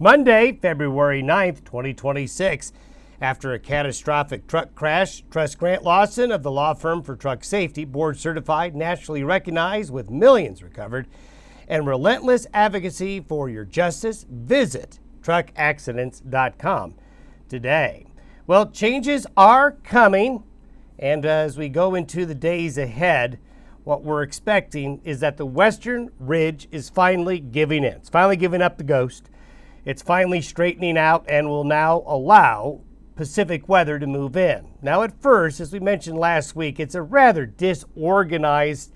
Monday, February 9th, 2026. After a catastrophic truck crash, trust Grant Lawson of the law firm for truck safety, board certified, nationally recognized with millions recovered, and relentless advocacy for your justice. Visit truckaccidents.com today. Well, changes are coming, and as we go into the days ahead, what we're expecting is that the western ridge is finally giving in. It's finally giving up the ghost. It's finally straightening out and will now allow Pacific weather to move in. Now at first, as we mentioned last week, it's a rather disorganized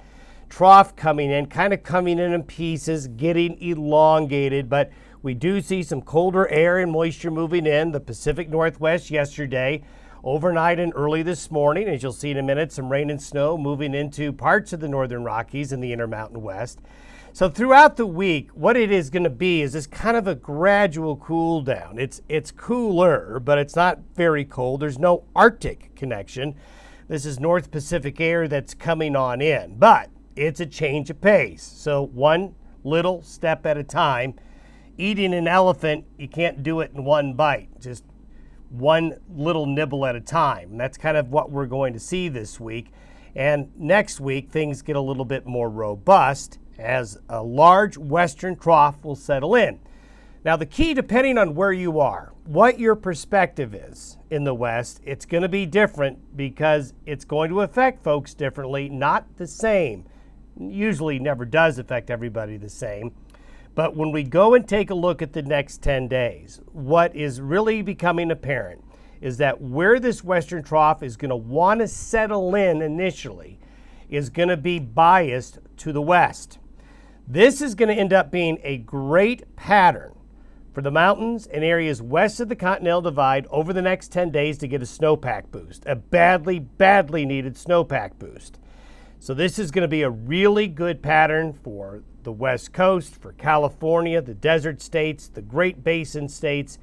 trough coming in, kind of coming in pieces, getting elongated, but we do see some colder air and moisture moving in the Pacific Northwest yesterday, overnight and early this morning. As you'll see in a minute, some rain and snow moving into parts of the northern Rockies and the Intermountain West. So throughout the week, what it is going to be is this kind of a gradual cool down. It's cooler, but it's not very cold. There's no Arctic connection. This is North Pacific air that's coming on in, but it's a change of pace. So one little step at a time. Eating an elephant, you can't do it in one bite. Just one little nibble at a time. And that's kind of what we're going to see this week. And next week, things get a little bit more robust as a large western trough will settle in. Now, the key, depending on where you are, what your perspective is in the West, it's going to be different because it's going to affect folks differently, not the same. Usually never does affect everybody the same. But when we go and take a look at the next 10 days, what is really becoming apparent is that where this western trough is going to want to settle in initially is going to be biased to the west. This is going to end up being a great pattern for the mountains and areas west of the Continental Divide over the next 10 days to get a snowpack boost, a badly, badly needed snowpack boost. So this is going to be a really good pattern for the West Coast, for California, the desert states, the Great Basin states,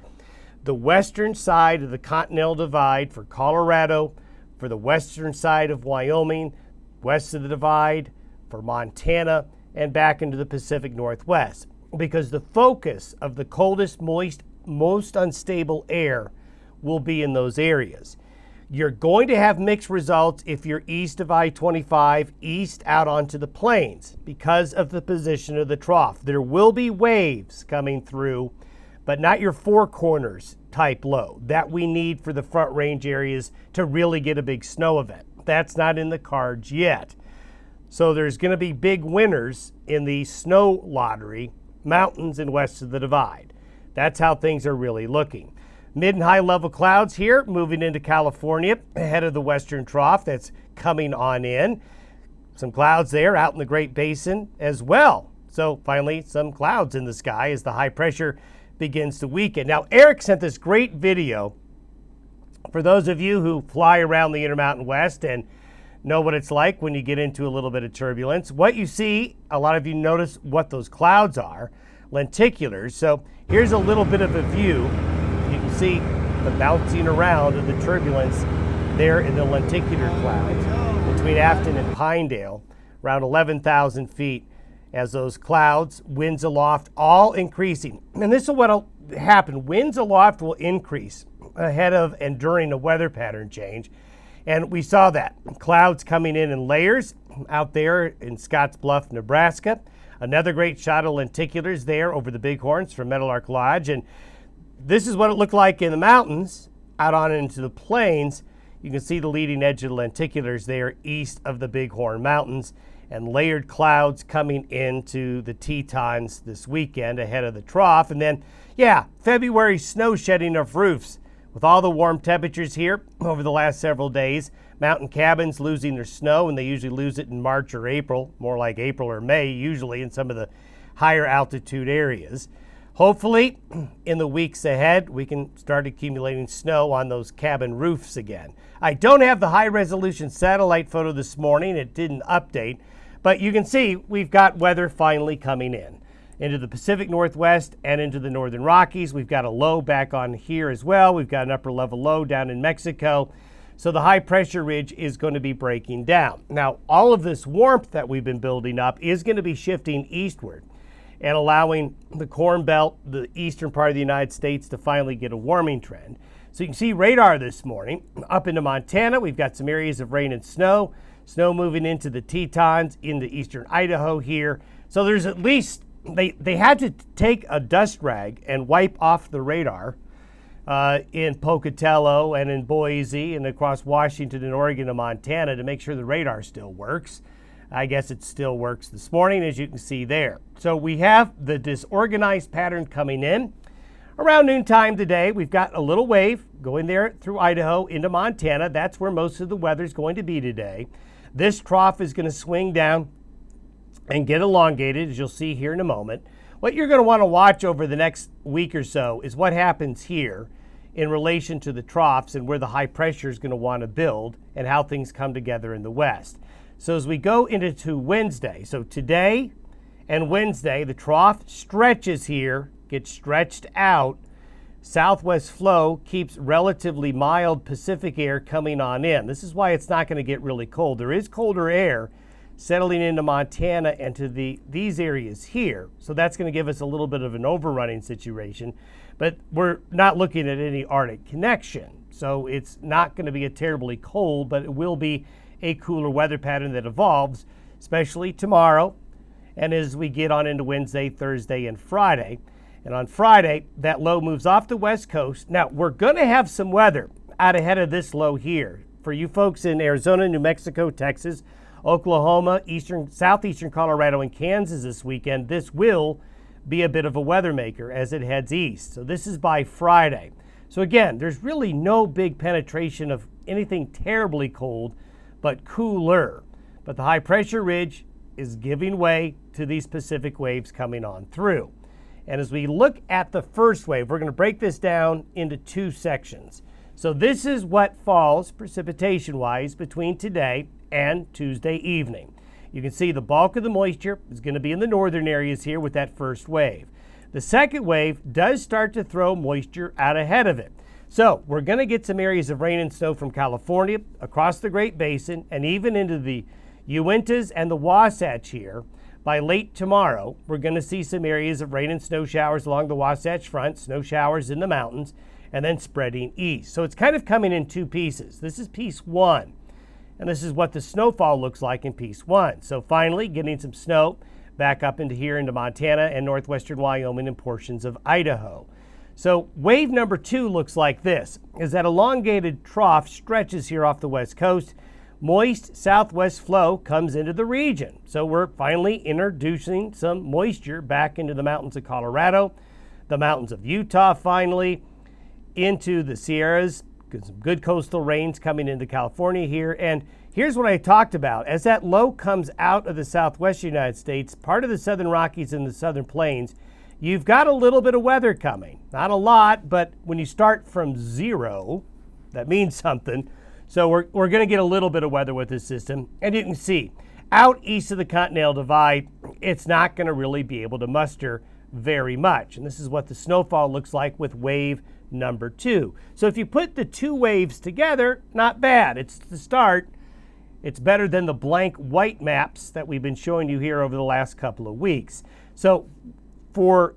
the western side of the Continental Divide for Colorado, for the western side of Wyoming, west of the Divide, for Montana, and back into the Pacific Northwest. Because the focus of the coldest, moist, most unstable air will be in those areas. You're going to have mixed results if you're east of I-25, east out onto the plains because of the position of the trough. There will be waves coming through, but not your four corners type low that we need for the front range areas to really get a big snow event. That's not in the cards yet. So there's going to be big winners in the snow lottery, mountains and west of the divide. That's how things are really looking. Mid and high level clouds here moving into California ahead of the western trough that's coming on in. Some clouds there out in the Great Basin as well. So finally some clouds in the sky as the high pressure begins to weaken. Now Eric sent this great video for those of you who fly around the Intermountain West and know what it's like when you get into a little bit of turbulence. What you see, a lot of you notice what those clouds are, lenticulars. So here's a little bit of a view. You can see the bouncing around of the turbulence there in the lenticular clouds between Afton and Pinedale, around 11,000 feet as those clouds, winds aloft, all increasing. And this is what will happen. Winds aloft will increase ahead of and during a weather pattern change. And we saw that. Clouds coming in layers out there in Scottsbluff, Nebraska. Another great shot of lenticulars there over the Bighorns from Meadowlark Lodge. And this is what it looked like in the mountains out on into the plains. You can see the leading edge of the lenticulars there east of the Bighorn Mountains and layered clouds coming into the Tetons this weekend ahead of the trough. And then, February snow shedding of roofs. With all the warm temperatures here over the last several days, mountain cabins losing their snow, and they usually lose it in March or April, more like April or May usually in some of the higher altitude areas. Hopefully, in the weeks ahead, we can start accumulating snow on those cabin roofs again. I don't have the high-resolution satellite photo this morning. It didn't update, but you can see we've got weather finally coming in. Into the Pacific Northwest and into the northern Rockies. We've got a low back on here as well. We've got an upper level low down in Mexico. So the high pressure ridge is going to be breaking down. Now, all of this warmth that we've been building up is going to be shifting eastward. and allowing the Corn Belt, the eastern part of the United States, to finally get a warming trend. So you can see radar this morning up into Montana. We've got some areas of rain and snow. Snow moving into the Tetons, into eastern Idaho here. So there's at least, they had to take a dust rag and wipe off the radar in Pocatello and in Boise and across Washington and Oregon and Montana to make sure the radar still works. I guess it still works this morning, as you can see there. So we have the disorganized pattern coming in. Around noontime today, we've got a little wave going there through Idaho into Montana. That's where most of the weather's going to be today. This trough is going to swing down and get elongated, as you'll see here in a moment. What you're going to want to watch over the next week or so is what happens here in relation to the troughs and where the high pressure is going to want to build and how things come together in the west. So as we go into Wednesday, so today and Wednesday, the trough stretches here, gets stretched out. Southwest flow keeps relatively mild Pacific air coming on in. This is why it's not going to get really cold. There is colder air settling into Montana and to these areas here. So that's going to give us a little bit of an overrunning situation. But we're not looking at any Arctic connection. So it's not going to be a terribly cold, but it will be a cooler weather pattern that evolves, especially tomorrow and as we get on into Wednesday, Thursday, and Friday. And on Friday, that low moves off the west coast. Now, we're going to have some weather out ahead of this low here. For you folks in Arizona, New Mexico, Texas, Oklahoma, southeastern Colorado, and Kansas this weekend, this will be a bit of a weather maker as it heads east. So this is by Friday. So again, there's really no big penetration of anything terribly cold, but cooler. But the high pressure ridge is giving way to these Pacific waves coming on through. And as we look at the first wave, we're going to break this down into two sections. So this is what falls precipitation-wise between today and Tuesday evening. You can see the bulk of the moisture is going to be in the northern areas here with that first wave. The second wave does start to throw moisture out ahead of it. So we're going to get some areas of rain and snow from California, across the Great Basin, and even into the Uintas and the Wasatch here. By late tomorrow, we're going to see some areas of rain and snow showers along the Wasatch Front, snow showers in the mountains, and then spreading east. So it's kind of coming in two pieces. This is piece one, and this is what the snowfall looks like in piece one. So finally, getting some snow back up into here into Montana and northwestern Wyoming and portions of Idaho. So wave number two looks like this, as that elongated trough stretches here off the west coast. Moist southwest flow comes into the region. So we're finally introducing some moisture back into the mountains of Colorado, the mountains of Utah finally, into the Sierras. Some good coastal rains coming into California here. And here's what I talked about. As that low comes out of the southwest United States, part of the southern Rockies and the southern plains, you've got a little bit of weather coming. Not a lot, but when you start from zero, that means something. So we're going to get a little bit of weather with this system. And you can see, out east of the Continental Divide, it's not going to really be able to muster very much. And this is what the snowfall looks like with wave number two. So if you put the two waves together, not bad. It's the start. It's better than the blank white maps that we've been showing you here over the last couple of weeks. So for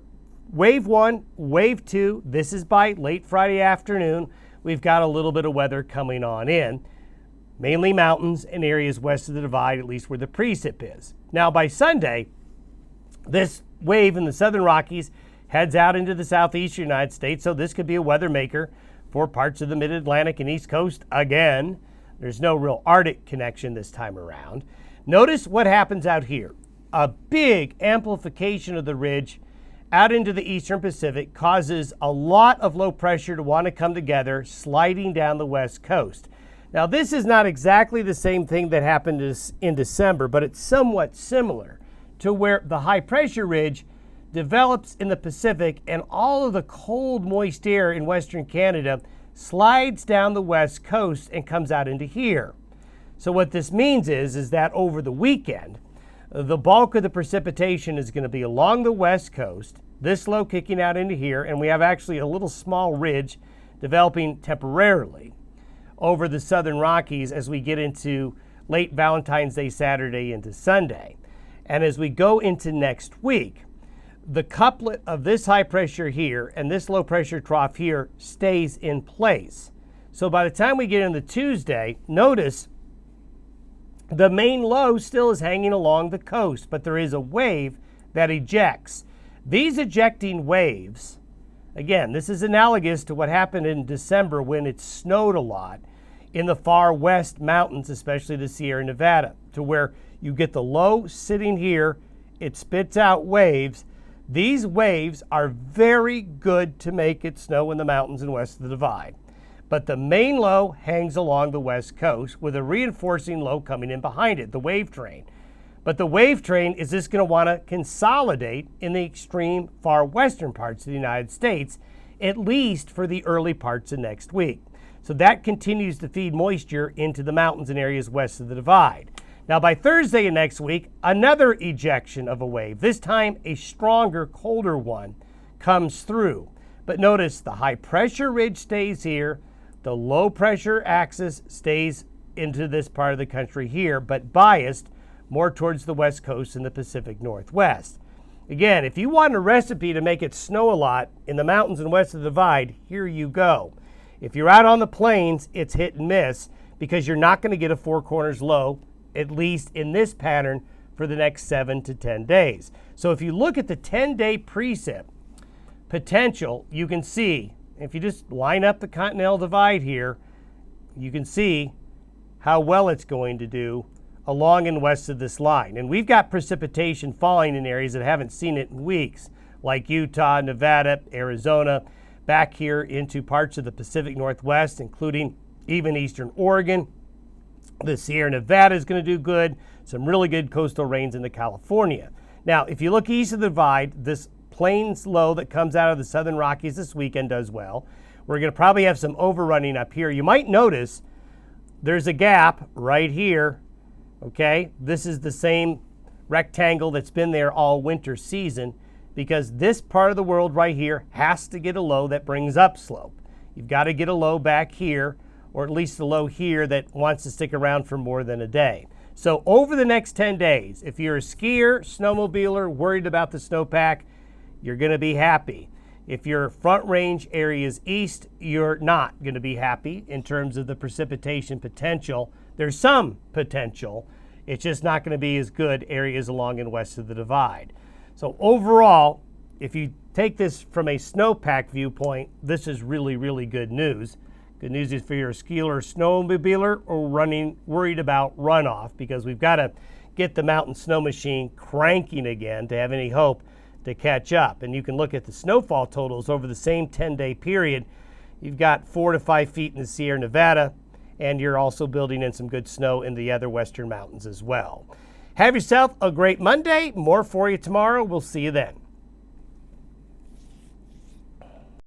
wave one, wave two, this is by late Friday afternoon. We've got a little bit of weather coming on in, mainly mountains and areas west of the divide, at least where the precip is. Now by Sunday, this wave in the southern Rockies heads out into the southeastern United States, so this could be a weather maker for parts of the mid-Atlantic and East Coast again. There's no real Arctic connection this time around. Notice what happens out here. A big amplification of the ridge out into the eastern Pacific causes a lot of low pressure to want to come together, sliding down the west coast. Now, this is not exactly the same thing that happened in December, but it's somewhat similar to where the high pressure ridge develops in the Pacific and all of the cold, moist air in Western Canada slides down the west coast and comes out into here. So what this means is that over the weekend, the bulk of the precipitation is going to be along the west coast, this low kicking out into here, and we have actually a little small ridge developing temporarily over the southern Rockies as we get into late Valentine's Day, Saturday into Sunday. And as we go into next week, the couplet of this high pressure here and this low pressure trough here stays in place. So by the time we get into Tuesday, notice the main low still is hanging along the coast, but there is a wave that ejects. These ejecting waves, again, this is analogous to what happened in December when it snowed a lot in the far west mountains, especially the Sierra Nevada, to where you get the low sitting here, it spits out waves. These waves are very good to make it snow in the mountains and west of the divide. But the main low hangs along the west coast with a reinforcing low coming in behind it, the wave train. But the wave train is just going to want to consolidate in the extreme far western parts of the United States, at least for the early parts of next week. So that continues to feed moisture into the mountains and areas west of the divide. Now by Thursday of next week, another ejection of a wave, this time a stronger, colder one, comes through. But notice the high pressure ridge stays here, the low pressure axis stays into this part of the country here, but biased more towards the west coast and the Pacific Northwest. Again, if you want a recipe to make it snow a lot in the mountains and west of the divide, here you go. If you're out on the plains, it's hit and miss because you're not going to get a four corners low, at least in this pattern, for the next 7 to 10 days. So if you look at the 10-day precip potential, you can see, if you just line up the continental divide here, you can see how well it's going to do along and west of this line. And we've got precipitation falling in areas that haven't seen it in weeks, like Utah, Nevada, Arizona, back here into parts of the Pacific Northwest, including even eastern Oregon. The Sierra Nevada is going to do good. Some really good coastal rains into California. Now, if you look east of the divide, this plains low that comes out of the southern Rockies this weekend does well. We're going to probably have some overrunning up here. You might notice there's a gap right here. Okay, this is the same rectangle that's been there all winter season because this part of the world right here has to get a low that brings upslope. You've got to get a low back here, or at least a low here that wants to stick around for more than a day. So over the next 10 days, if you're a skier, snowmobiler, worried about the snowpack, you're going to be happy. If your front range areas east, you're not going to be happy in terms of the precipitation potential. There's some potential. It's just not going to be as good areas along and west of the divide. So overall, if you take this from a snowpack viewpoint, this is really, really good news. Good news is for your skier or snowmobiler or worried about runoff, because we've got to get the mountain snow machine cranking again to have any hope to catch up. And you can look at the snowfall totals over the same 10-day period. You've got 4 to 5 feet in the Sierra Nevada, and you're also building in some good snow in the other western mountains as well. Have yourself a great Monday. More for you tomorrow. We'll see you then.